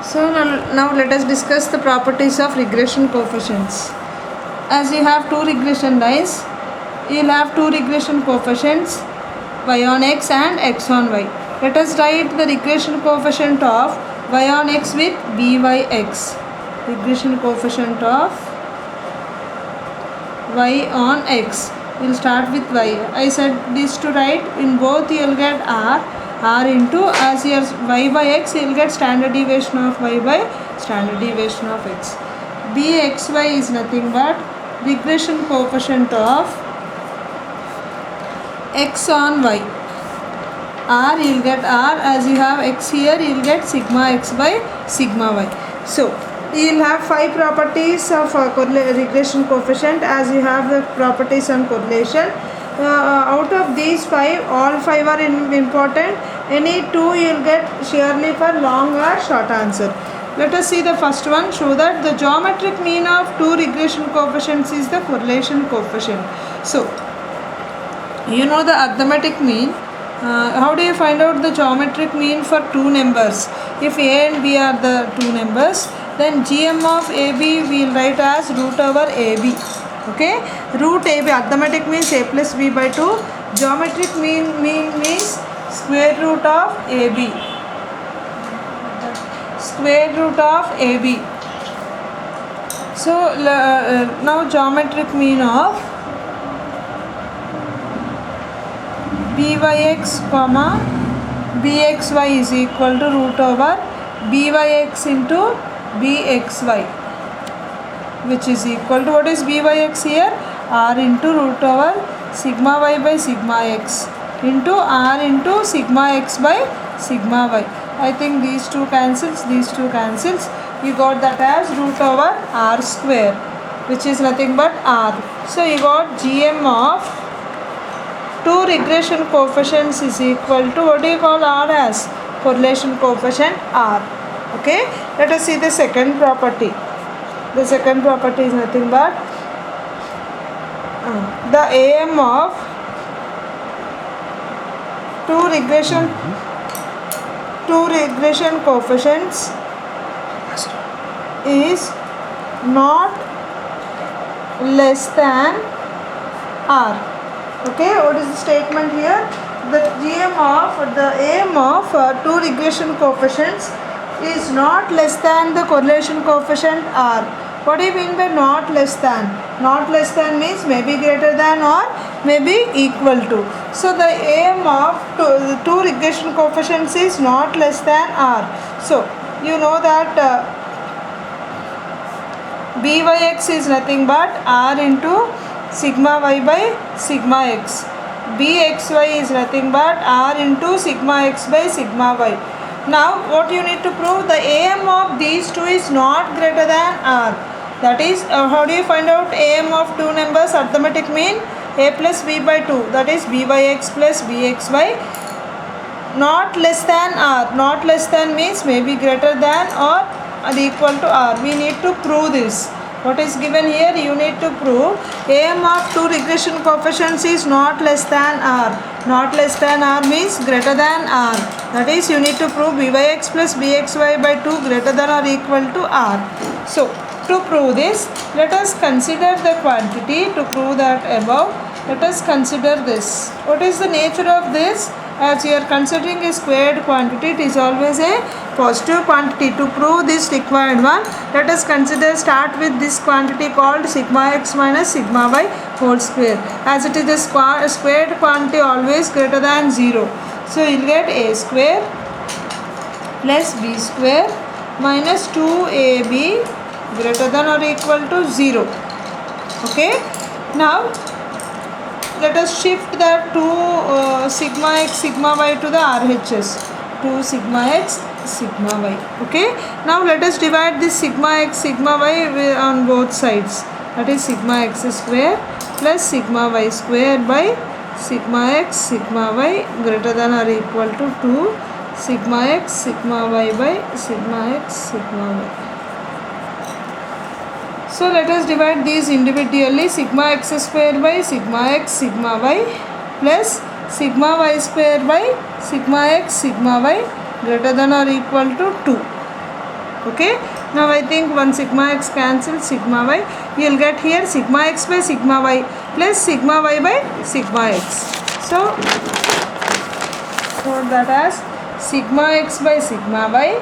So now let us discuss the properties of regression coefficients. As you have two regression lines, you will have two regression coefficients, y on x and x on y. Let us write the regression coefficient of y on x with byx. Regression coefficient of y on x. We will start with y. I said this to write. In both you will get r into, as here y by x, you will get standard deviation of y by standard deviation of x. bxy is nothing but regression coefficient of x on y. R you will get r, as you have x here, you will get sigma x by sigma y. So you will have 5 properties of regression coefficient, as you have the properties on correlation. Out of these 5, all 5 are important. Any 2 you will get surely for long or short answer. Let us see the first one. Show that the geometric mean of two regression coefficients is the correlation coefficient. So you know the arithmetic mean. How do you find out the geometric mean for two numbers? If a and b are the two numbers, then gm of ab we will write as root over ab. Okay, root ab, arithmetic means a plus b by 2. Geometric mean means square root of ab. Square root of ab. So now geometric mean of byx comma bxy is equal to root over byx into bxy, which is equal to, what is byx here? R into root over sigma y by sigma x into r into sigma x by sigma y. I think these two cancels, these two cancels. You got that as root over r square, which is nothing but r. So you got gm of two regression coefficients is equal to, what do you call r as? Correlation coefficient r. Okay, let us see the second property. The second property is nothing but the AM of two regression coefficients is not less than r. Okay, what is the statement here? The AM of two regression coefficients is not less than the correlation coefficient r. What do you mean by not less than? Not less than means maybe greater than or maybe equal to. So the AM of two regression coefficients is not less than r. So you know that byx is nothing but r into sigma y by sigma x. bxy is nothing but r into sigma x by sigma y. Now what you need to prove? The AM of these two is not greater than r. That is, how do you find out AM of two numbers? Arithmetic mean a plus b by 2. That is b by x plus bxy. Not less than r. Not less than means maybe greater than or equal to r. We need to prove this. What is given here? You need to prove AM of two regression coefficients is not less than r. Not less than r means greater than r. That is, you need to prove byx plus bxy by 2 greater than or equal to r. So to prove this, let us consider the quantity. To prove that above, let us consider this. What is the nature of this? As you are considering a squared quantity, it is always a positive quantity. To prove this required one, let us start with this quantity called sigma x minus sigma y whole square. As it is a squared quantity, always greater than 0. So you will get a square plus b square minus 2ab greater than or equal to 0. Okay. Now let us shift that 2 sigma x sigma y to the RHS. 2 sigma x sigma y. Okay. Now let us divide this sigma x sigma y on both sides. That is sigma x square plus sigma y square by sigma x sigma y greater than or equal to 2 sigma x sigma y by sigma x sigma y. So let us divide these individually. Sigma x square by sigma x sigma y plus sigma y square by sigma x sigma y greater than or equal to 2. Okay, now I think one sigma x cancels sigma y. You will get here sigma x by sigma y plus sigma y by sigma x. So that as sigma x by sigma y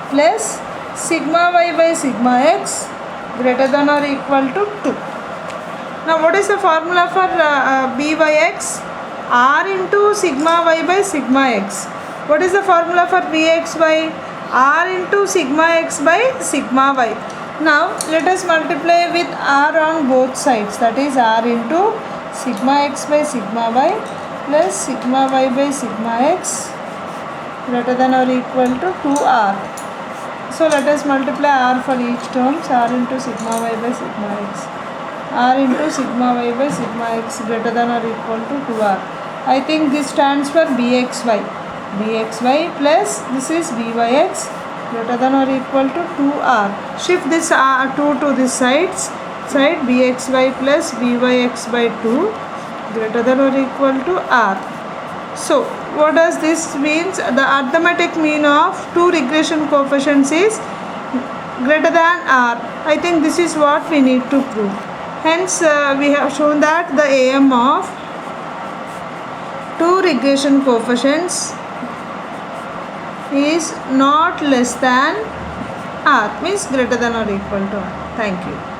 plus sigma y by sigma x greater than or equal to 2. Now what is the formula for byx? R into sigma y by sigma x. What is the formula for bxy? R into sigma x by sigma y. Now let us multiply with r on both sides, that is r into sigma x by sigma y plus sigma y by sigma x greater than or equal to 2r. So let us multiply r for each terms, r into sigma y by sigma x, r into sigma y by sigma x greater than or equal to 2r. I think this stands for bxy. Bxy plus this is byx greater than or equal to 2r. Shift this 2 to this side bxy plus byx by 2 greater than or equal to r. So what does this means? The arithmetic mean of two regression coefficients is greater than r. I think this is what we need to prove. Hence we have shown that the AM of two regression coefficients is not less than r, means greater than or equal to r. Thank you.